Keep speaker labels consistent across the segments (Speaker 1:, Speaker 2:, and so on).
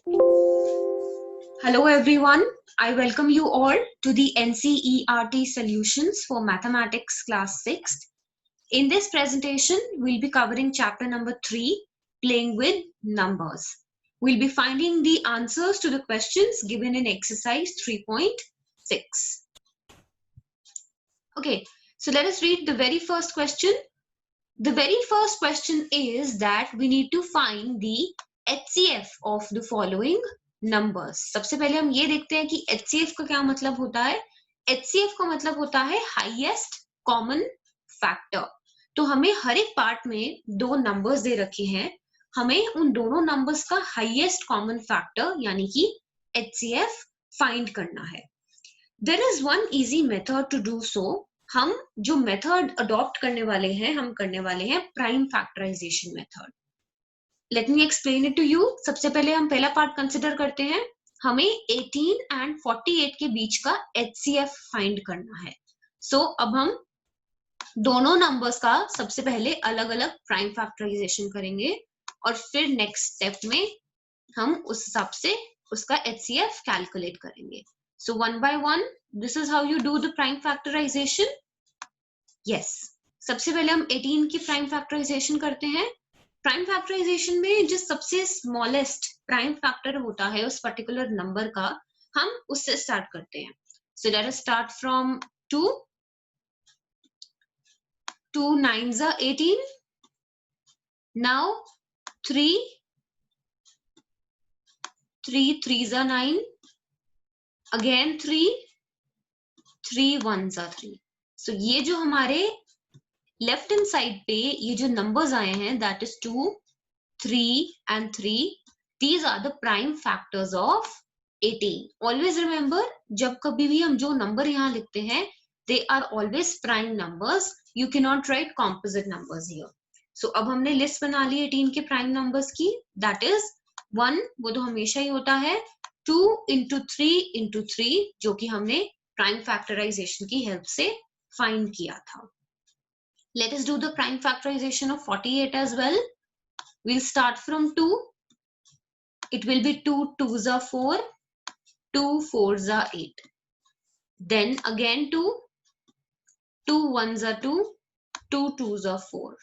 Speaker 1: Hello everyone, I welcome you all to the NCERT Solutions for Mathematics Class 6th. In this presentation, we'll be covering chapter number 3, Playing with Numbers. We'll be finding the answers to the questions given in exercise 3.6. Okay, so let us read the very first question. The very first question is that we need to find the HCF of the following numbers. सबसे पहले हम ये देखते हैं कि HCF का क्या मतलब होता है. HCF का मतलब होता है हाईएस्ट कॉमन फैक्टर. तो हमें हर एक पार्ट में दो नंबर्स दे रखे हैं. हमें उन दोनों नंबर्स का हाईएस्ट कॉमन फैक्टर यानी कि HCF फाइंड करना है. There is one easy method to do so. हम जो मेथड अडॉप्ट करने वाले हैं हम करने वाले हैं prime factorization method. Let me explain it to you. सबसे पहले हम पहला पार्ट कंसिडर करते हैं. हमें 18 एंड 48 के बीच का HCF फाइंड करना है. सो अब हम दोनों नंबर्स का सबसे पहले अलग अलग प्राइम फैक्टराइजेशन करेंगे और फिर नेक्स्ट स्टेप में हम उस हिसाब से उसका HCF कैलकुलेट करेंगे. So one by one, this is how you do the prime factorization. Yes. सबसे पहले हम 18 की प्राइम फैक्टराइजेशन करते हैं. प्राइम फैक्टराइजेशन में जो सबसे स्मॉलेस्ट प्राइम फैक्टर होता है उस पर्टिकुलर नंबर का हम उससे स्टार्ट करते हैं. So let us start from 2. 2 9s are 18. Now 3. 3 3s are 9. Again 3. 3 1s are 3. So ये जो हमारे लेफ्ट हैंड साइड पे ये जो नंबर्स आए हैं that is 2, 3 and 3. These are the prime factors of 18. Always remember, जब कभी भी हम जो नंबर यहाँ लिखते हैं they are always prime numbers. You cannot write composite numbers here. So अब हमने लिस्ट बना ली 18 के प्राइम नंबर्स की. दैट इज 1, वो तो हमेशा ही होता है. 2 into 3 into 3 जो कि हमने प्राइम फैक्टराइजेशन की हेल्प से फाइंड किया था. Let us do the prime factorization of 48 as well. We'll start from 2. It will be 2 2s are 4, 2 4s are 8. Then again 2, 2 1s are 2, 2 2s are 4.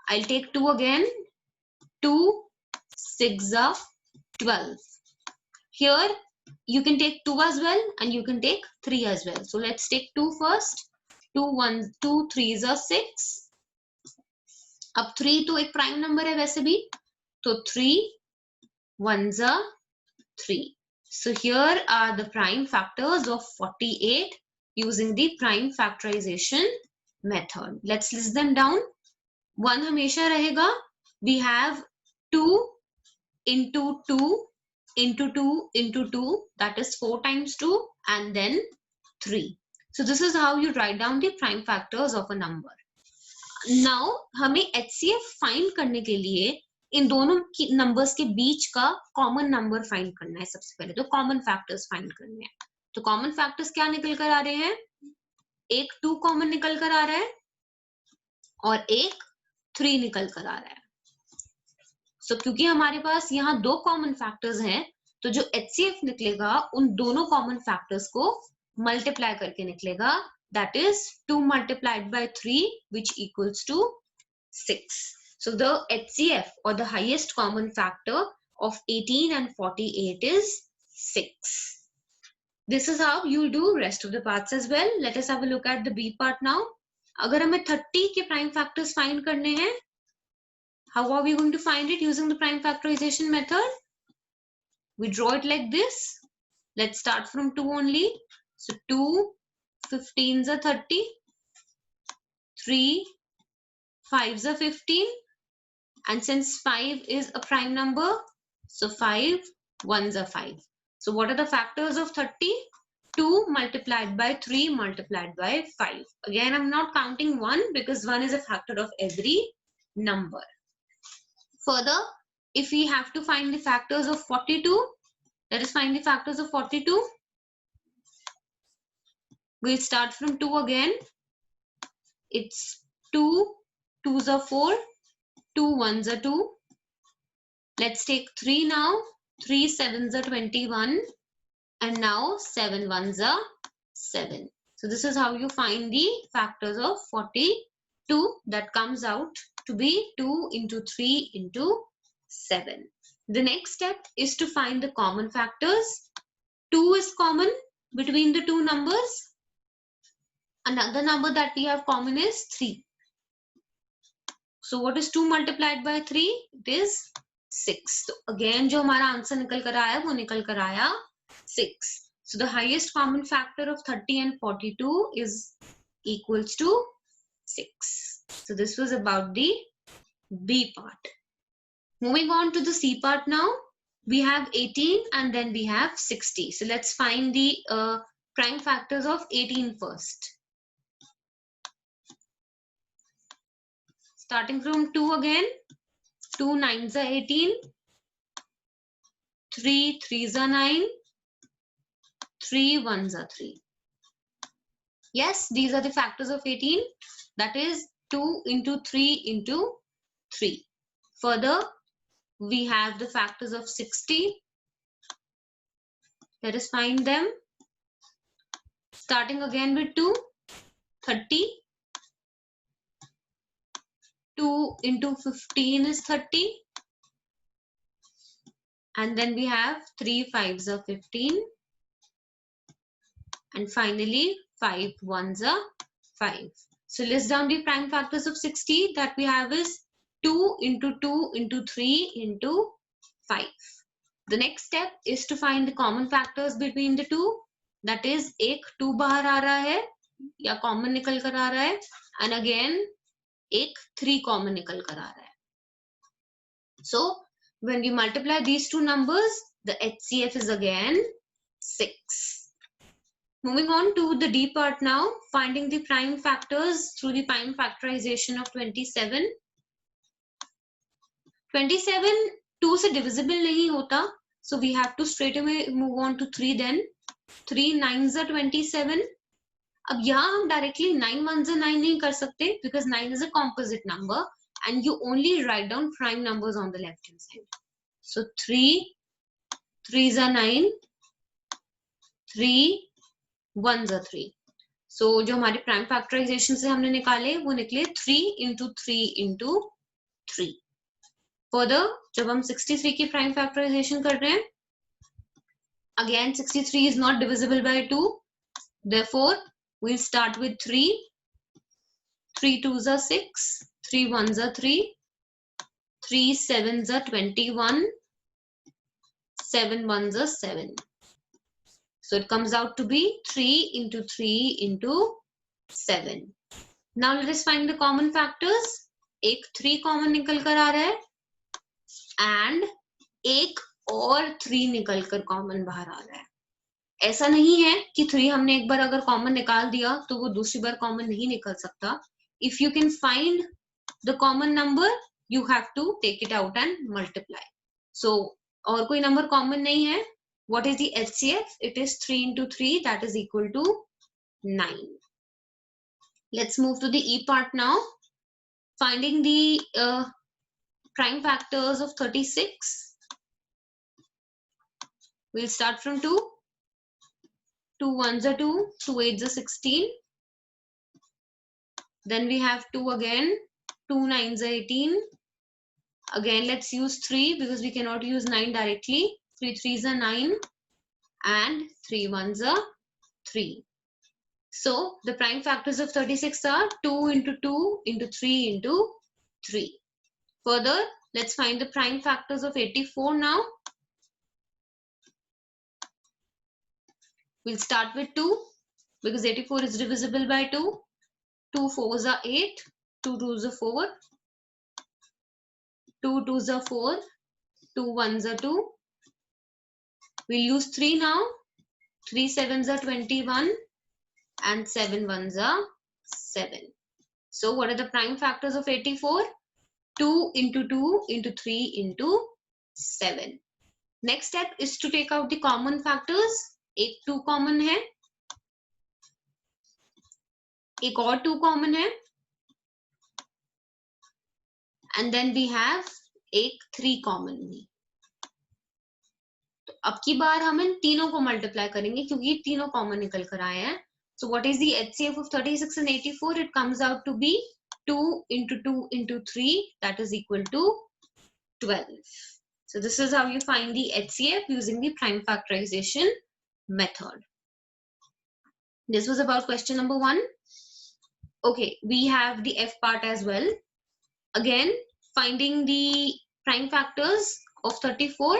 Speaker 1: I'll take 2 again, 2 6s are 12. Here you can take 2 as well and you can take 3 as well. So let's take 2 first. 2 3s are 6. अब 3 तो एक prime number है वैसे भी, तो 3 1s are 3. So here are the prime factors of 48 using the prime factorization method. Let's list them down. 1 हमेशा रहेगा. We have 2 into 2 into 2 into 2, that is 4 times 2, and then 3. So this is how you write down the prime factors of a number. Now हमें HCF find करने के लिए इन दोनों की numbers के बीच का कॉमन नंबर फाइंड करना है. सबसे पहले तो कॉमन फैक्टर्स फाइंड करने हैं. तो कॉमन फैक्टर्स क्या निकल कर आ रहे हैं? एक 2 कॉमन निकल कर आ रहा है और एक 3 निकल कर आ रहा है. So क्योंकि हमारे पास यहाँ दो कॉमन फैक्टर्स हैं तो जो HCF निकलेगा उन दोनों कॉमन फैक्टर्स को मल्टीप्लाई करके निकलेगा. That is 2 multiplied by 3 which equals to 6. So the HCF or the highest common factor of 18 and 48 is 6. This is how you do rest of the parts as well. Let us have a look at the B part now. अगर हमें 30 के prime factors find करने हैं, how are we going to find it using the prime factorization method? We draw it like this. Let's start from 2 only. So 2 15s are 30, 3 5s are 15, and since 5 is a prime number, so 5 1s are 5. So what are the factors of 30? 2 multiplied by 3 multiplied by 5. Again, I'm not counting 1 because 1 is a factor of every number. Further, if we have to find the factors of 42, let us find the factors of 42. We'll start from 2 again. It's 2 2s are 4, 2 1s are 2. Let's take 3 now. 3 sevens are 21, and now 7 ones are 7. So this is how you find the factors of 42. That comes out to be 2 into 3 into 7. The next step is to find the common factors. 2 is common between the two numbers. Another number that we have common is 3. So what is 2 multiplied by 3? It is 6. So again जो हमारा answer निकल कर आया वो निकल कर आया 6. So the highest common factor of 30 and 42 is equals to 6. So this was about the B part. Moving on to the C part now. We have 18 and then we have 60. So let's find the prime factors of 18 first. Starting from 2 again. 2 9s are 18. 3 3s are 9. 3 1s are 3. Yes, these are the factors of 18. That is 2 into 3 into 3. Further, we have the factors of 60. Let us find them. Starting again with 2, 30. 2 into 15 is 30. And then we have 3 5s are 15. And finally, 5 1s are 5. So list down the prime factors of 60. That we have is 2 into 2 into 3 into 5. The next step is to find the common factors between the two. That is, एक 2 बाहर आ रहा है या common निकल कर आ रहा है, and again एक 3 common निकल कर आ रहा है. So when we multiply these two numbers, the HCF is again 6. Moving on to the D part now, finding the prime factors through the prime factorization of 27. 27 2 से divisible नहीं होता, so we have to straight away move on to 3 then. 3 9s are 27. अब यहाँ हम directly 9 1s are 9 नहीं कर सकते because 9 is a composite number and you only write down prime numbers on the left hand side. So 3 3s are 9. 3 1s are 3. So जो हमारे prime factorization से हमने निकाले वो निकले 3 into 3 into 3. Further, जब हम 63 की prime factorization कर रहे हैं, again 63 is not divisible by 2. Therefore, we'll start with 3. 3 2s are 6. 3 1s are 3. 3 7s are 21. 7 1s are 7. So it comes out to be 3 into 3 into 7. Now let us find the common factors. एक 3 common निकल कर आ रहा है and एक और 3 निकल कर common बाहर आ रहा है. ऐसा नहीं है कि 3 हमने एक बार अगर common निकाल दिया तो वो दूसरी बार common नहीं निकल सकता. If you can find the common number, you have to take it out and multiply. So और कोई number common नहीं है. What is the HCF? It is 3 into 3, that is equal to 9. Let's move to the E part now. Finding the prime factors of 36. We'll start from 2. 2 1s are 2. 2 8s are 16. Then we have 2 again. 2 9s are 18. Again, let's use 3 because we cannot use 9 directly. 3 3s are 9. And 3 1s are 3. So the prime factors of 36 are 2 into 2 into 3 into 3. Further, let's find the prime factors of 84 now. We'll start with 2 because 84 is divisible by 2. 2 4s are 8. 2 2s are 4. 2 2s are 4. 2 1s are 2. We'll use 3 now. 3 7s are 21. And 7 1s are 7. So what are the prime factors of 84? 2 into 2 into 3 into 7. Next step is to take out the common factors. एक 2 common है, एक और 2 common है, and then we have एक 3 common भी. अब की बार हम इन तीनों को मल्टीप्लाई करेंगे क्योंकि तीनों कॉमन निकल कर आए हैं. So what is the HCF of 36 and 84? It comes out to be 2 into 2 into 3, that is equal to 12. So this is how you find the HCF using the prime factorization method. This was about question number 1. Okay, we have the F part as well. Again, finding the prime factors of 34.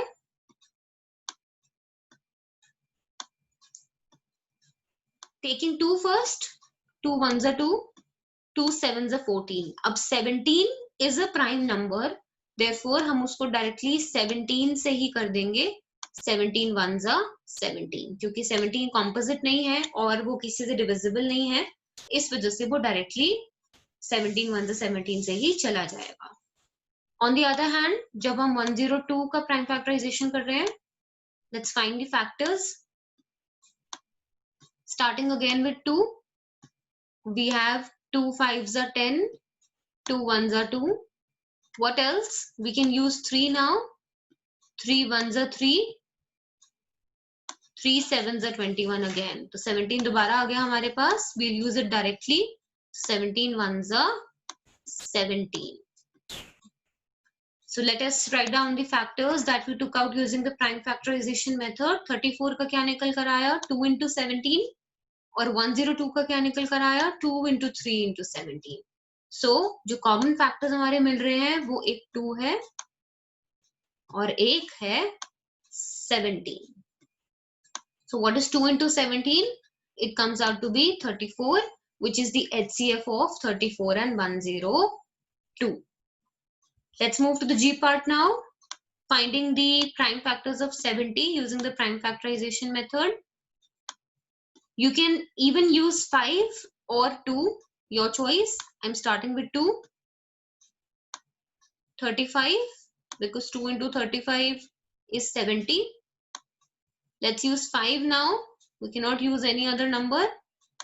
Speaker 1: Taking 2 first. 2 ones are 2. 2 sevens are 14. अब 17 is a prime number. Therefore, हम उसको directly 17 से ही कर देंगे. 17 ones are 17. क्योंकि 17 composite नहीं है और वो किसी से divisible नहीं है. इस वजह से वो directly 17 ones are 17 से ही चला जाएगा. On the other hand, जब हम 102 का prime factorization कर रहे हैं, let's find the factors. Starting again with 2, we have 2 5s are 10, 2 1s are 2. What else? We can use 3 now. 3 1s are 3. 3 7s are 21 again. तो 17 दोबारा आ गया हमारे पास. We'll use it directly. 17 1s are 17. So let us write down the factors that we took out using the prime factorization method. 34 का क्या निकल कर आया? 2 into 17. और 102 का क्या निकल कर आया? 2 into 3 into 17. So जो common factors हमारे मिल रहे हैं वो एक 2 है और एक है 17. So what is 2 into 17? It comes out to be 34, which is the HCF of 34 and 102. Let's move to the G part now. Finding the prime factors of 70 using the prime factorization method. You can even use 5 or 2, your choice. I'm starting with 2. 35, because 2 into 35 is 70. Let's use 5 now. We cannot use any other number.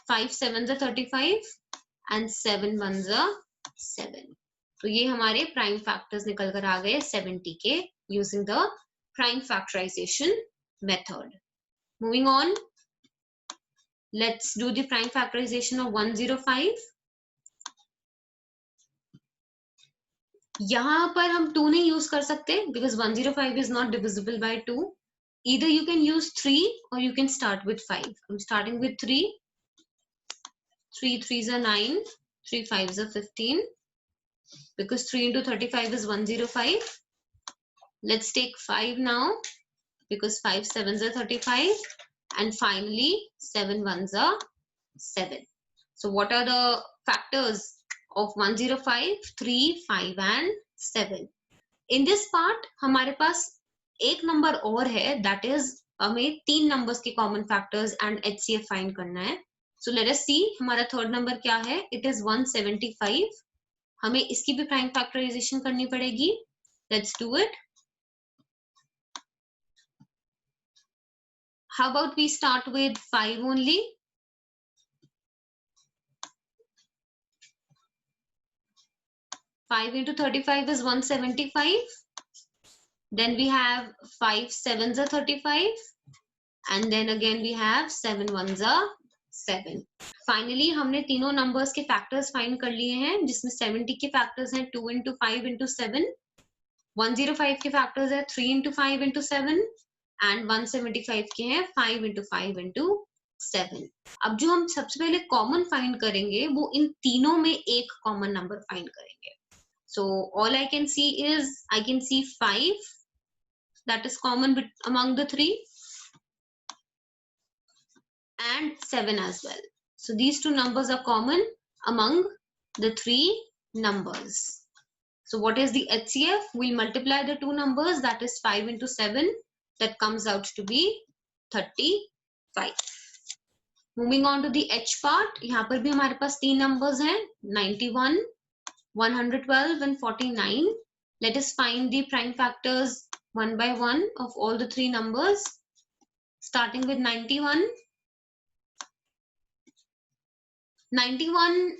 Speaker 1: 5 7s are 35 and 7 1s are 7. तो ये हमारे prime factors निकल कर आ गए 70 के using the prime factorization method. Moving on, let's do the prime factorization of 105. यहाँ पर हम 2 नहीं use कर सकते because 105 is not divisible by 2. Either you can use 3 or you can start with 5. I'm starting with 3. 3 3s are 9. 3 5s are 15. Because 3 into 35 is 105. Let's take 5 now. Because 5 7s are 35. And finally, 7 1s are 7. So what are the factors of 105, 3, 5 and 7? In this part, हमारे पास एक number और है, that is हमें 3 numbers के common factors and HCF find करना है. So let us see हमारा third number क्या है. It is 175. हमें इसकी भी प्राइम फैक्टराइजेशन करनी पड़ेगी. Let's do it. How about we start with 5 only? Five into 35 is 175. Then we have 5 7s are 35. And then again we have 7 1s are 7. Finally हमने तीनों numbers के फैक्टर्स फाइंड कर लिए हैं, जिसमें 70 के फैक्टर्स हैं 2 into 5 into 7. 105 के फैक्टर्स है 3 into 5 into 7. एंड 175 के हैं 5 into 5 into 7. अब जो हम सबसे पहले कॉमन फाइंड करेंगे वो इन तीनों में एक कॉमन नंबर फाइंड करेंगे. So all I can see is I can see 5 that is common among the three and 7 as well. So these two numbers are common among the three numbers. So what is the HCF? We'll multiply the two numbers, that is 5 into 7. That comes out to be 35. Moving on to the H part. यहाँ पर भी हमारे पास तीन numbers हैं 91, 112 and 49. Let us find the prime factors one by one of all the three numbers. Starting with 91. 91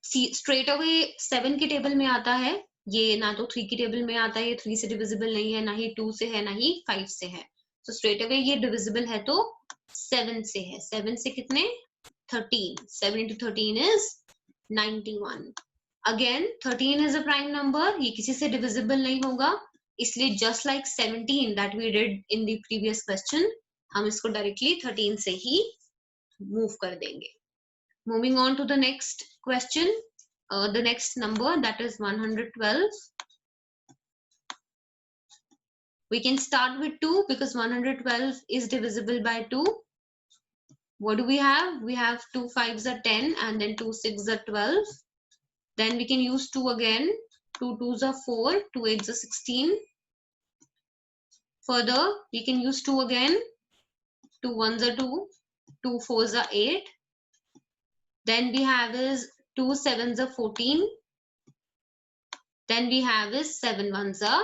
Speaker 1: straight away 7 के table में आता है. ये ना तो 3 की टेबल में आता है, ये 3 से डिविजिबल नहीं है, ना ही 2 से है, ना ही 5 से है. So straight away ये divisible है तो 7 से है. 7 से कितने? 13. 7 into 13 is 91. Again 13 is a prime number. ये किसी से divisible नहीं होगा, इसलिए just like 17 that we did in the previous question, हम इसको directly 13 से ही move कर देंगे. Moving on to the next question, the next number, that is 112. We can start with 2 because 112 is divisible by 2. What do we have? We have 2 5s are 10 and then 2 6s are 12. Then we can use 2 again. 2 2s are 4, 2 8s are 16. Further, we can use 2 again. 2 1s are 2, 2 4s are 8. Then we have is 2 7s are 14. Then we have is 7 1s are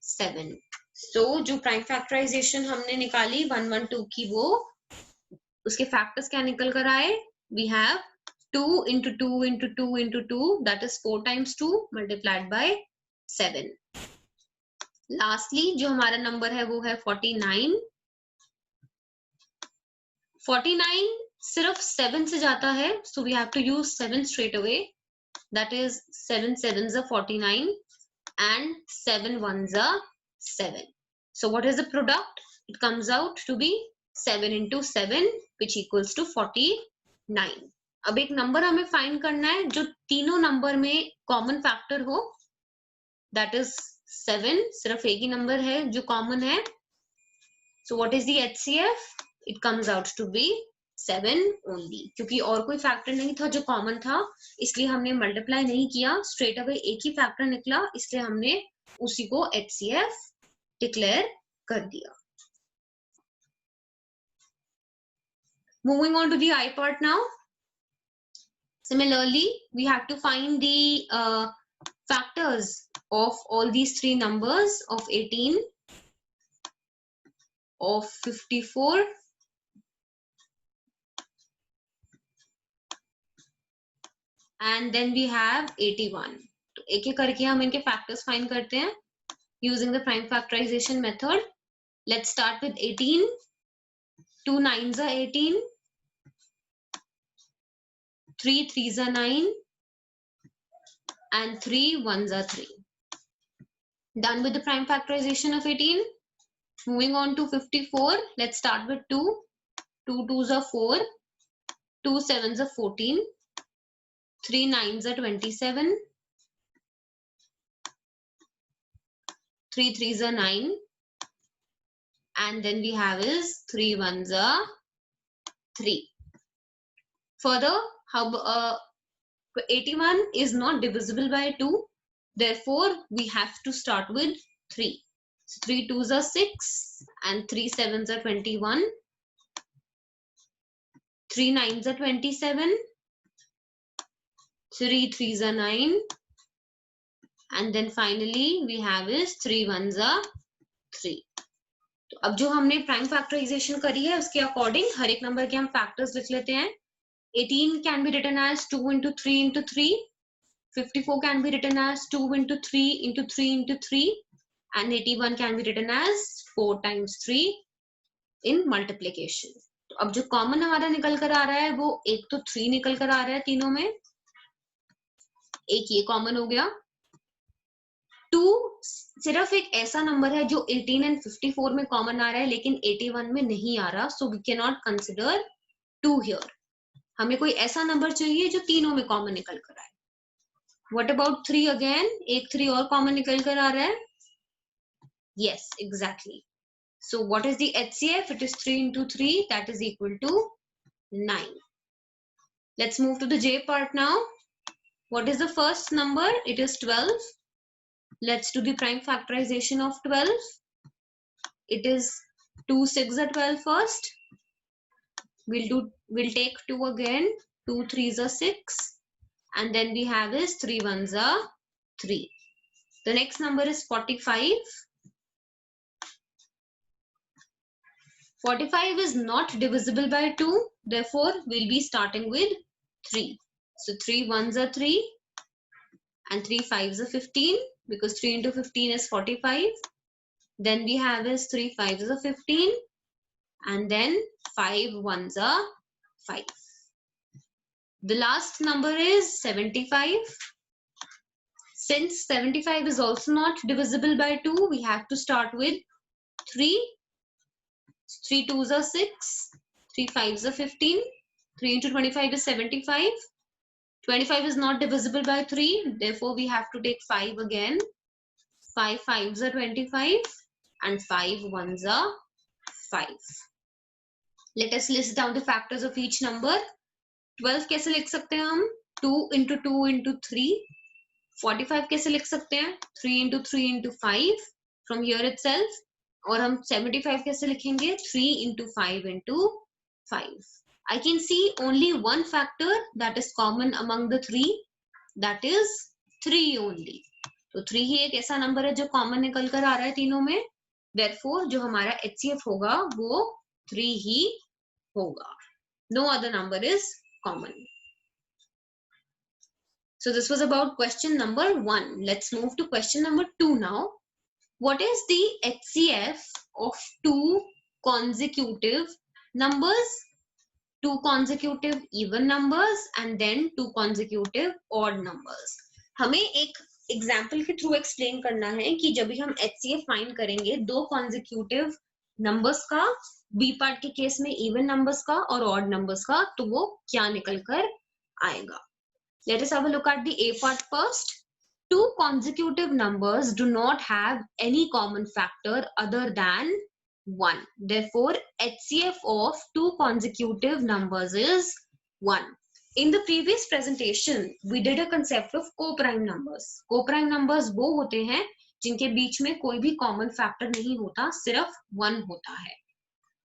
Speaker 1: 7. So जो prime factorization हमने निकाली 112 की, वो उसके factors क्या निकल कर आए? We have 2 into 2 into 2 into 2, that is 4 times 2 multiplied by 7. Lastly जो हमारा number है वो है 49. 49 सिर्फ 7 से जाता है, so we have to use 7 straight away. That is 7 7s are 49 and 7 1s are 7. So what is the product? It comes out to be 7 into 7 which equals to 49. अब एक नंबर हमें फाइंड करना है जो तीनों नंबर में common factor हो. That is 7. सिर्फ एक ही नंबर है जो कॉमन है. So what is the HCF? It comes out to be 7 only. क्योंकि और कोई फैक्टर नहीं था जो कॉमन था, इसलिए हमने मल्टीप्लाई नहीं किया, स्ट्रेट अवे एक ही फैक्टर निकला, इसलिए हमने उसी को HCF डिक्लेयर कर दिया. Moving on to the I part now. Similarly, we have to find the factors of all these three numbers of 18, of 54, and then we have 81. तो एक एक करके हम इनके factors find करते हैं using the prime factorization method. Let's start with 18. 2 9s are 18. 3 3s are 9. And 3 1s are 3. Done with the prime factorization of 18. Moving on to 54. Let's start with 2. 2 2s are 4. 2 7s are 14. 3 9s are 27. 3 3s are 9. And then we have is 3 1s are 3. Further, how 81 is not divisible by 2. Therefore, we have to start with 3. So 3 2s are 6 and 3 7s are 21. 3 9s are 27. 3 3s are 9. And then finally, we have is 3 1s are 3. तो अब जो हमने prime factorisation करी है उसके according हर एक number के हम फैक्टर्स लिख लेते हैं. 18 can be written as 2 into 3 into 3. 54 can be written as 2 into 3 into 3 into 3. And 81 can be written as 4 times 3 in multiplication. तो अब जो कॉमन हमारा निकल कर आ रहा है वो एक तो 3 निकल कर आ रहा है तीनों में, एक ये कॉमन हो गया. 2 सिर्फ एक ऐसा नंबर है जो 18 एंड 54 में कॉमन आ रहा है लेकिन 81 में नहीं आ रहा, so we can not consider 2 here. हमें कोई ऐसा नंबर चाहिए जो तीनों में कॉमन निकल कर आए. What about 3 again? एक 3 और कॉमन निकल कर आ रहा है. Yes, exactly. So what is the HCF? It is 3 into 3, that is equal to 9. Let's move to the J part now. What is the first number? It is 12. Let's do the prime factorization of 12. It is 2 6 are 12 first. We'll take 2 again. 2 3s are 6. And then we have is 3 1s are 3. The next number is 45. 45 is not divisible by 2. Therefore, we'll be starting with 3. So 3 1s are 3. And 3 5s are 15. Because 3 into 15 is 45. then we have is 3 5s are 15, and then 5 1s are 5. The last number is 75. Since 75 is also not divisible by 2, we have to start with 3. 3 2s are 6, 3 5s are 15, 3 into 25 is 75. 25 is not divisible by 3, therefore we have to take 5 again. 5 5s are 25 and 5 1s are 5. Let us list down the factors of each number. 12 कैसे लिख सकते हैं हम? 2 into 2 into 3. 45 कैसे लिख सकते हैं? 3 into 3 into 5 from here itself. और हम 75 कैसे लिखेंगे? 3 into 5 into 5. I can see only one factor that is common among the three, that is 3 only. तो 3 ही एक ऐसा नंबर है जो कॉमन निकल कर आ रहा है तीनों में. Therefore जो हमारा HCF होगा वो 3 ही होगा. No other number is common. So this was about question number 1. Let's move to question number 2 now. What is the HCF of two consecutive numbers? Two consecutive even numbers and then two consecutive odd numbers. हमें एक example के through explain करना है कि जब भी हम HCF find करेंगे दो कॉन्जिक्यूटिव नंबर्स का, बी पार्ट के केस में इवन नंबर्स का और ऑड नंबर्स का, तो वो क्या निकल कर आएगा. Let us have a look at the A part first. Two consecutive numbers do not have any common factor other than 1. Therefore, HCF of two consecutive numbers is 1. In the previous presentation, we did a concept of co-prime numbers. Co-prime numbers वो होते हैं जिनके बीच में कोई भी common factor नहीं होता, सिर्फ 1 होता है.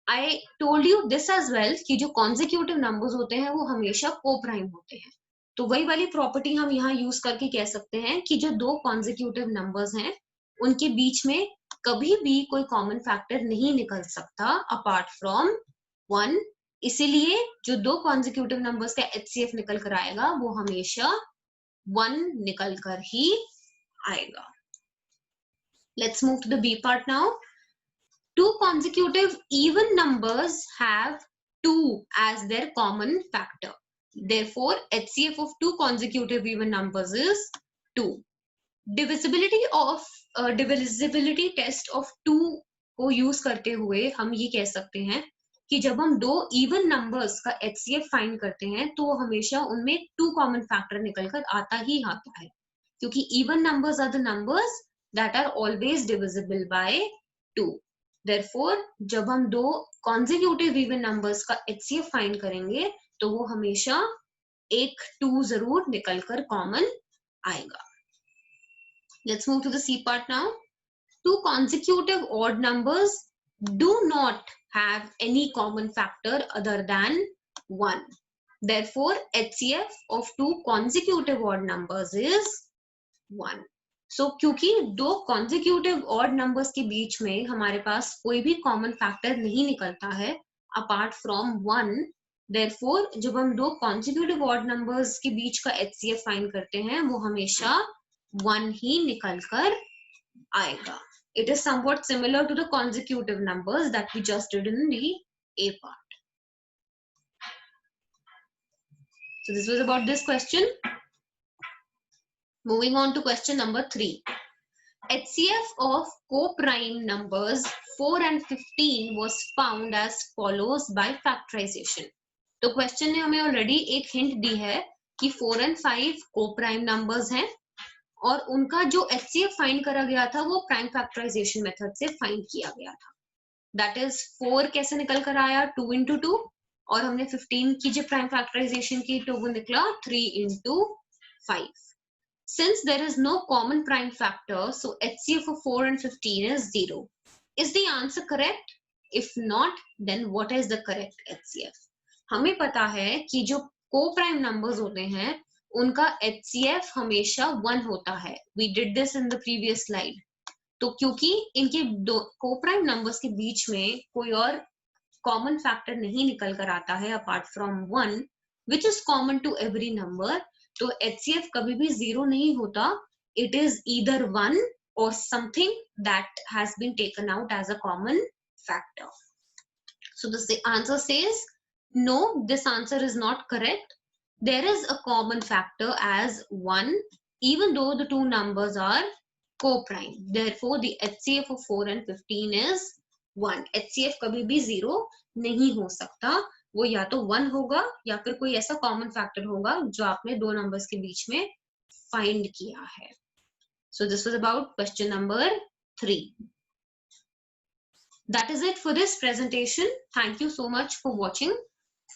Speaker 1: I told you this as well कि जो consecutive numbers होते हैं वो हमेशा co-prime होते हैं. तो वही वाली प्रॉपर्टी हम यहाँ यूज करके कह सकते हैं कि जो दो कॉन्जिक्यूटिव नंबर्स हैं उनके बीच में कभी भी कोई कॉमन फैक्टर नहीं निकल सकता अपार्ट फ्रॉम 1. इसीलिए जो दो कॉन्जिक्यूटिव नंबर्स का HCF निकल कर आएगा वो हमेशा 1 निकल कर ही आएगा. Let's move to the B part now. Two consecutive even numbers have 2 as their common factor. Therefore, HCF of two consecutive even numbers is 2. Divisibility test of 2 को यूज करते हुए हम ये कह सकते हैं कि जब हम दो इवन नंबर्स का HCF फाइंड करते हैं तो हमेशा उनमें 2 कॉमन फैक्टर निकल कर आता ही आता है, क्योंकि even numbers are the numbers that are always divisible by 2. Therefore, जब हम दो कॉन्जिक्यूटिव इवन नंबर्स का HCF फाइंड करेंगे तो वो हमेशा एक 2 जरूर निकल कर कॉमन आएगा. Let's move to the C part now. Two consecutive odd numbers do not have any common factor other than 1. Therefore, HCF of two consecutive odd numbers is 1. So, क्योंकि दो consecutive odd numbers के बीच में हमारे पास कोई भी common factor नहीं निकलता है apart from 1. Therefore, जब हम दो consecutive odd numbers के बीच का HCF फाइंड करते हैं वो हमेशा 1 ही निकल कर आएगा. It is somewhat similar to the consecutive numbers that we just did in the A part. So this was about this question. Moving on to question number 3. HCF of co-prime numbers 4 and 15 was found as follows by factorization. तो question ने हमें already एक hint दी है कि 4 and 5 co-prime numbers हैं और उनका जो HCF फाइंड करा गया था वो प्राइम फैक्टराइजेशन मेथड से फाइंड किया गया था. दैट इज 4 कैसे निकल कर आया? 2 into 2, और हमने 15 की जो प्राइम फैक्टराइजेशन की तो वो निकला 3 into 5. Since there is no common prime factor, so HCF of 4 and 15 is 0. Is the answer correct? If not, then what is the correct HCF? हमें पता है कि जो co-prime numbers होते हैं उनका HCF हमेशा 1 होता है. We did this in the previous slide. तो क्योंकि इनके दो co-prime numbers के बीच में कोई और common factor नहीं निकल कर आता है apart from 1, which is common to every number, तो HCF कभी भी 0 नहीं होता. It is either 1 or something that has been taken out as a common factor. So the answer says no, this answer is not correct. There is a common factor as 1, even though the two numbers are co-prime. Therefore, the HCF of 4 and 15 is 1. HCF कभी भी 0 नहीं हो सकता, वो या तो 1 होगा या फिर कोई ऐसा कॉमन फैक्टर होगा जो आपने दो नंबर्स के बीच में फाइंड किया है. So this was about question number 3. That is it for this presentation. Thank you so much for watching.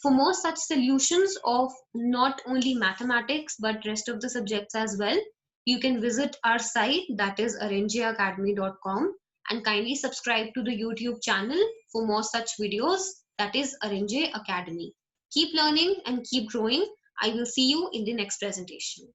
Speaker 1: For more such solutions of not only mathematics but rest of the subjects as well, you can visit our site, that is arangeacademy.com, and kindly subscribe to the YouTube channel for more such videos, that is Arrange Academy. Keep learning and keep growing. I will see you in the next presentation.